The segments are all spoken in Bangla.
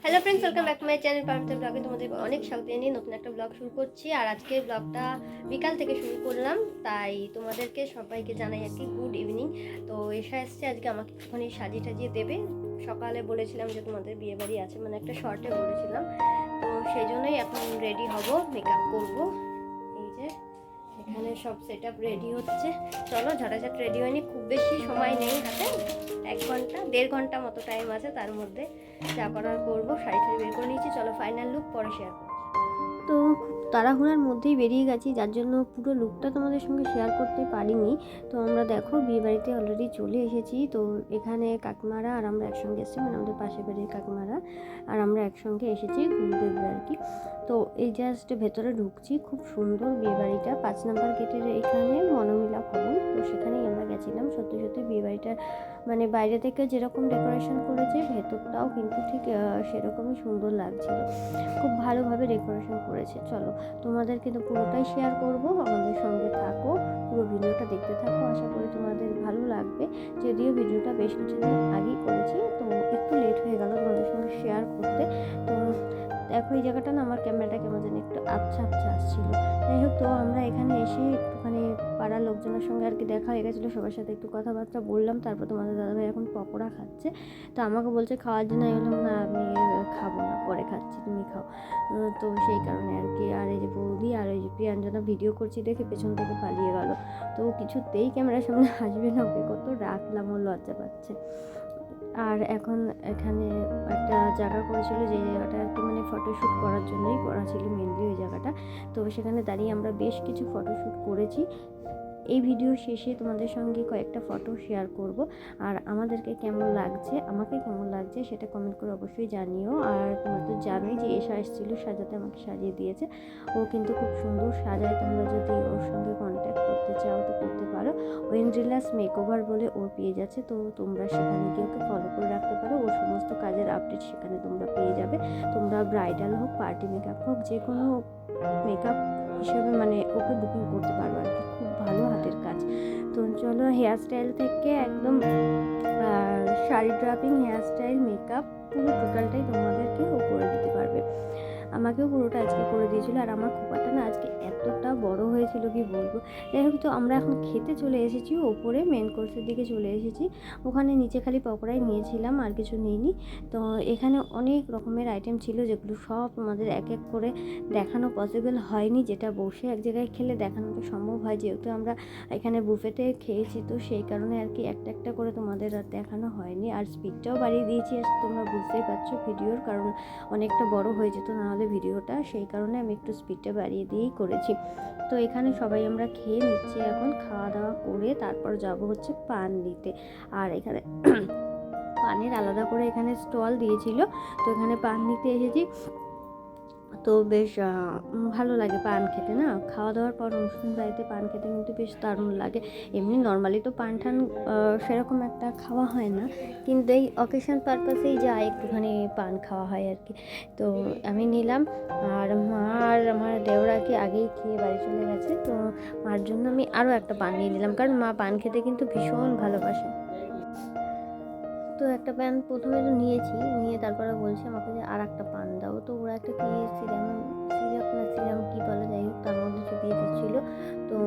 Hello friends, welcome back to my channel Paramita ব্লগে তোমাদের অনেক স্বাগত জানিয়ে নতুন একটা ব্লগ শুরু করছি। আর আজকে ব্লগটা বিকাল থেকে শুরু করলাম, তাই তোমাদেরকে সবাইকে জানাই আর কি গুড ইভিনিং। তো এসে এসছে আজকে আমাকে একটুখানি সাজিয়ে টাজিয়ে দেবে। সকালে বলেছিলাম যে তোমাদের বিয়ে বাড়ি আছে, মানে একটা শর্টে বলেছিলাম, তো সেই জন্যই এখন রেডি হব, মেকআপ করব। এই যে এখানে সব সেট আপ রেডি হচ্ছে। চলো ঝটাঝট রেডি হয়নি, খুব বেশি সময় নেই হাতে, 1 ঘন্টা 1.5 ঘন্টা মতো টাইম আছে, তার মধ্যে যা করার করবো। শাড়ি টাড়ি বের করে নিয়েছি, চলো ফাইনাল লুক পরে শেয়ার করছি। তো খুব তাড়াহুড়ার মধ্যেই বেরিয়ে গেছি, যার জন্য পুরো লুকটা তোমাদের সঙ্গে শেয়ার করতে পারিনি। তো আমরা দেখো বিয়েবাড়িতে অলরেডি চলে এসেছি। তো এখানে কাকিমারা আর আমরা একসঙ্গে এসেছি, মানে আমাদের পাশের বাড়ির কাকিমারা আর আমরা একসঙ্গে এসেছি গুরুদেবরা আর কি। তো এই জাস্ট ভেতরে ঢুকছি, খুব সুন্দর বিয়েবাড়িটা, 5 নম্বর গেটের এখানে মনোমিলা ভবন। তো সেখানেই আমরা গেছিলাম। সত্যি সত্যি বিয়েবাড়িটা মানে বাইরে থেকে যেরকম ডেকোরেশন করেছে, ভেতরটাও কিন্তু ঠিক সেরকমই সুন্দর লাগছিল, খুব ভালোভাবে ডেকোরেশন করেছে। চলো তোমাদের কিন্তু পুরোটাই শেয়ার করব, আমাদের সঙ্গে থাকো, পুরো ভিডিওটা দেখতে থাকো, আশা করি তোমাদের ভালো লাগবে। যদিও ভিডিওটা বেশ কিছুদিন আগেই করেছি, তো একটু লেট হয়ে গেল তোমাদের সঙ্গে শেয়ার করতে। তো দেখো এই জায়গাটা না আমার ক্যামেরাটা কেমন যেন একটু আবছা আবছা আসছিল। যাই হোক, তো আমরা এখানে এসে একটুখানি পাড়ার লোকজনের সঙ্গে আর কি দেখা হয়ে গেছিলো, সবার সাথে একটু কথাবার্তা বললাম। তারপর তোমাদের দাদাভাই এখন পকোড়া খাচ্ছে, তো আমাকে বলছে খাওয়ার জন্য। আমি বললাম না, আমি খাবো না, পরে খাচ্ছি, তুমি খাও। তো সেই কারণে আর কি। আর এই যে বৌদি আর এই যে প্রিয়াঞ্জনা ভিডিও করছি দেখে পেছন থেকে পালিয়ে গেল। তো কিছুতেই ক্যামেরার সামনে আসবে না, ওকে কত রাখলাম, ও লজ্জা পাচ্ছে। আর এখন এখানে একটা জায়গা করেছিল, যে জায়গাটা আর কি মানে ফটোশ্যুট করার জন্যই করা ছিল মেনলি ওই জায়গাটা। তো সেখানে দাঁড়িয়ে আমরা বেশ কিছু ফটোশ্যুট করেছি। এই ভিডিও শেষে তোমাদের সঙ্গে কয়েকটা ফটো শেয়ার করব। আর আমাদেরকে কেমন লাগছে, আমাকে কেমন লাগছে সেটা কমেন্ট করে অবশ্যই জানিও। আর তোমরা তো জানোই যে এসা এসেছিলো সাজাতে, আমাকে সাজিয়ে দিয়েছে। ও কিন্তু খুব সুন্দর সাজায়, তোমরা যদি ওর সঙ্গে কন্ট্যাক্ট করতে চাও তো করতে পারো। ওয়েন্ড্রিলাস মেকওভার বলে ওর পেজ আছে, তো তোমরা সেখানে গিয়ে ওকে ফলো করে রাখতে পারো। ওর সমস্ত কাজের আপডেট সেখানে তোমরা পেয়ে যাবে। তোমরা ব্রাইডাল হোক, পার্টি মেকআপ হোক, যে কোনো মেকআপ হিসেবে মানে ওকে বুকিং করতে পারো আর কি, খুব ভালো হাতের কাজ। তো চলো, হেয়ার স্টাইল থেকে একদম sari draping, hair style, makeup, পুরো টোটালটাই তোমাদেরকে ও করে দিতে পারবে। আমাকেও পুরোটা আজকে করে দিয়েছিল। আর আমার খোপাটা না আজকে এতটা বড় হয়েছিল কি বলবো। যাই হোক, তো আমরা এখন খেতে চলে এসেছি, ওপরে মেন কোর্সের দিকে চলে এসেছি। ওখানে নিচে খালি পকোড়াই নিয়েছিলাম, আর কিছু নিইনি। তো এখানে অনেক রকমের আইটেম ছিল, যেগুলো সব আমাদের এক এক করে দেখানো পসিবল হয়নি। যেটা বসে এক জায়গায় খেলে দেখানোটা সম্ভব হয়, যেহেতু আমরা এখানে বুফেতে খেয়েছি, তো সেই কারণে আর কি একটা একটা করে তোমাদের আর দেখানো হয়নি। আর স্পিডটাও বাড়িয়ে দিয়েছি, আর তোমরা বুঝতেই পারছো ভিডিওর, কারণ অনেকটা বড় হয়ে যেত না হলে ভিডিওটা, সেই কারণে আমি একটু স্পিডটা বাড়িয়ে দিয়েই করেছি। তো এখানে সবাই আমরা খেয়ে নিচ্ছি, এখন খাওয়া দাওয়া করে তারপর যাব হচ্ছে পান দিতে। আর এখানে পানের আলাদা করে এখানে স্টল দিয়েছিল, তো এখানে পান নিতে এসেছি। তো বেশ ভালো লাগে পান খেতে, না খাওয়া দাওয়ার পর অনুষ্ঠান বাড়িতে পান খেতে কিন্তু বেশ দারুণ লাগে। এমনি নর্মালি তো পান ঠান সেরকম একটা খাওয়া হয় না, কিন্তু এই অকেশন পারপাসেই যা একটুখানি পান খাওয়া হয় আর কি। তো আমি নিলাম, আর মা আর আমার দেওরা কি আগেই খেয়ে বাড়ি চলে গেছে। তো মার জন্য আমি আরও একটা পান নিয়ে নিলাম, কারণ মা পান খেতে কিন্তু ভীষণ ভালোবাসে। তো একটা প্যান প্রথমে তো নিয়েছি, নিয়ে তারপরে বলছে আমাকে যে আর একটা পান দাও। তো ওরা একটা কি সিরাপ কী বলে, যাই হোক তার মধ্যে চুপিয়ে দিচ্ছিলো। তো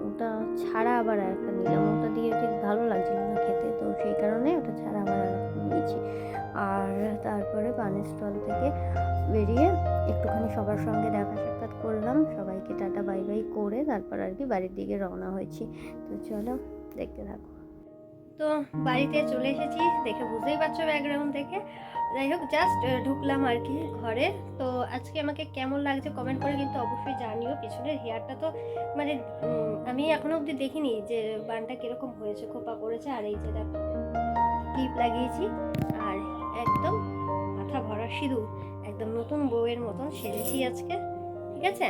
ওটা ছাড়া আবার আর একটা নিলাম, ওটা দিয়ে ঠিক ভালো লাগছিল না খেতে, তো সেই কারণে ওটা ছাড়া আবার আর একটা নিয়েছি। আর তারপরে পানের স্টল থেকে বেরিয়ে একটুখানি সবার সঙ্গে দেখা সাক্ষাৎ করলাম, সবাইকে টাটা বাই বাই করে তারপর আর কি বাড়ির দিকে রওনা হয়েছি। তো চলো দেখতে থাকো। তো বাড়িতে চলে এসেছি, দেখে বুঝতেই পারছো ব্যাকগ্রাউন্ড দেখে। যাই হোক, জাস্ট ঢুকলাম আর কি ঘরে। তো আজকে আমাকে কেমন লাগছে কমেন্ট করে কিন্তু অবশ্যই জানিও। পিছনের হেয়ারটা তো মানে আমি এখনো অবধি দেখিনি যে বানটা কিরকম হয়েছে, খোপা করেছে। আর এই যে দেখো ক্লিপ লাগিয়েছি, আর একদম মাথা ভরা সিঁদুর, একদম নতুন বউয়ের মতন সেজেছি আজকে, ঠিক আছে।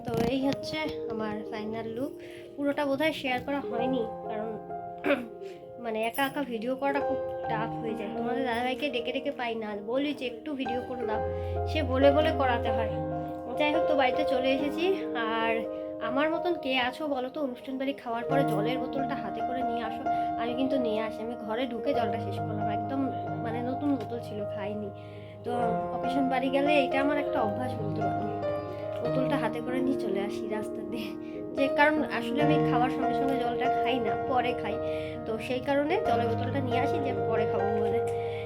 তো এই হচ্ছে আমার ফাইনাল লুক। পুরোটা বোধহয় শেয়ার করা হয়নি, কারণ মানে একা একা ভিডিও করাটা খুব টাফ হয়ে যায়। তোমাদের দাদাভাইকে ডেকে ডেকে পাই না, বলি যে একটু ভিডিও করে দাও, সে বলে বলে করাতে হয়। যাই হোক, তো বাড়িতে চলে এসেছি। আর আমার মতন কে আছো বলো তো, অনুষ্ঠান বাড়ি খাওয়ার পরে জলের বোতলটা হাতে করে নিয়ে আসো? আমি কিন্তু নিয়ে আসি, আমি ঘরে ঢুকে জলটা শেষ করলাম, একদম মানে নতুন বোতল ছিল, খাইনি। তো অকেশন বাড়ি গেলে এটা আমার একটা অভ্যাস বলতে পারো, বোতলটা হাতে করে নিয়ে চলে আসি রাস্তা দিয়ে, যে কারণ আসলে আমি খাওয়ার সঙ্গে সঙ্গে জলটা খাই না, পরে খাই। তো সেই কারণে জলের বোতলটা নিয়ে আসি যে পরে খাবো বলে।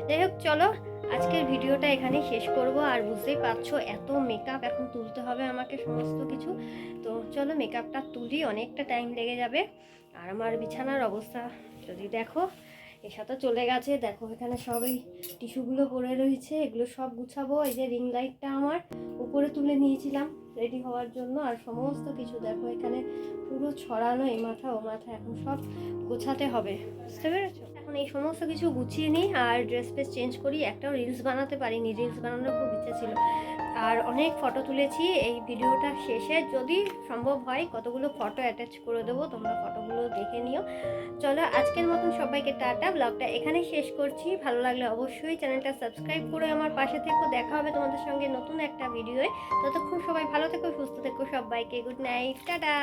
যাই হোক, চলো আজকের ভিডিওটা এখানেই শেষ করব। আর বুঝতেই পারছো এত মেকআপ এখন তুলতে হবে আমাকে সমস্ত কিছু। তো চলো মেকআপটা তুলি, অনেকটা টাইম লেগে যাবে। আর আমার বিছানার অবস্থা যদি দেখো, এসা তো চলে গেছে, দেখো এখানে সব এই টিস্যুগুলো পড়ে রয়েছে, এগুলো সব গুছাবো। এই যে রিং লাইটটা আমার উপরে তুলে নিয়েছিলাম রেডি হওয়ার জন্য, আর সমস্ত কিছু দেখো এখানে পুরো ছড়ানো, এই মাথা ও মাথা, এখন সব গোছাতে হবে, বুঝতে পেরেছো? এখন এই সমস্ত কিছু গুছিয়ে নিই আর ড্রেস ফ্রেস চেঞ্জ করি। একটাও রিলস বানাতে পারিনি, রিলস বানানোর খুব ইচ্ছা ছিল। আর অনেক ফটো তুলেছি, এই ভিডিওটা শেষে যদি সম্ভব হয় কতগুলো ফটো অ্যাটাচ করে দেবো, তোমরা ফটোগুলো দেখে নিও। চলো আজকের মতন সবাইকে টাটা, ব্লগটা এখানে শেষ করছি। ভালো লাগলে অবশ্যই চ্যানেলটা সাবস্ক্রাইব করে আমার পাশে থেকো। দেখা হবে তোমাদের সঙ্গে নতুন একটা ভিডিওয়ে। ততক্ষণ সবাই ভালো থেকো, সুস্থ থেকো, সবাইকে গুড নাইট, টাটা।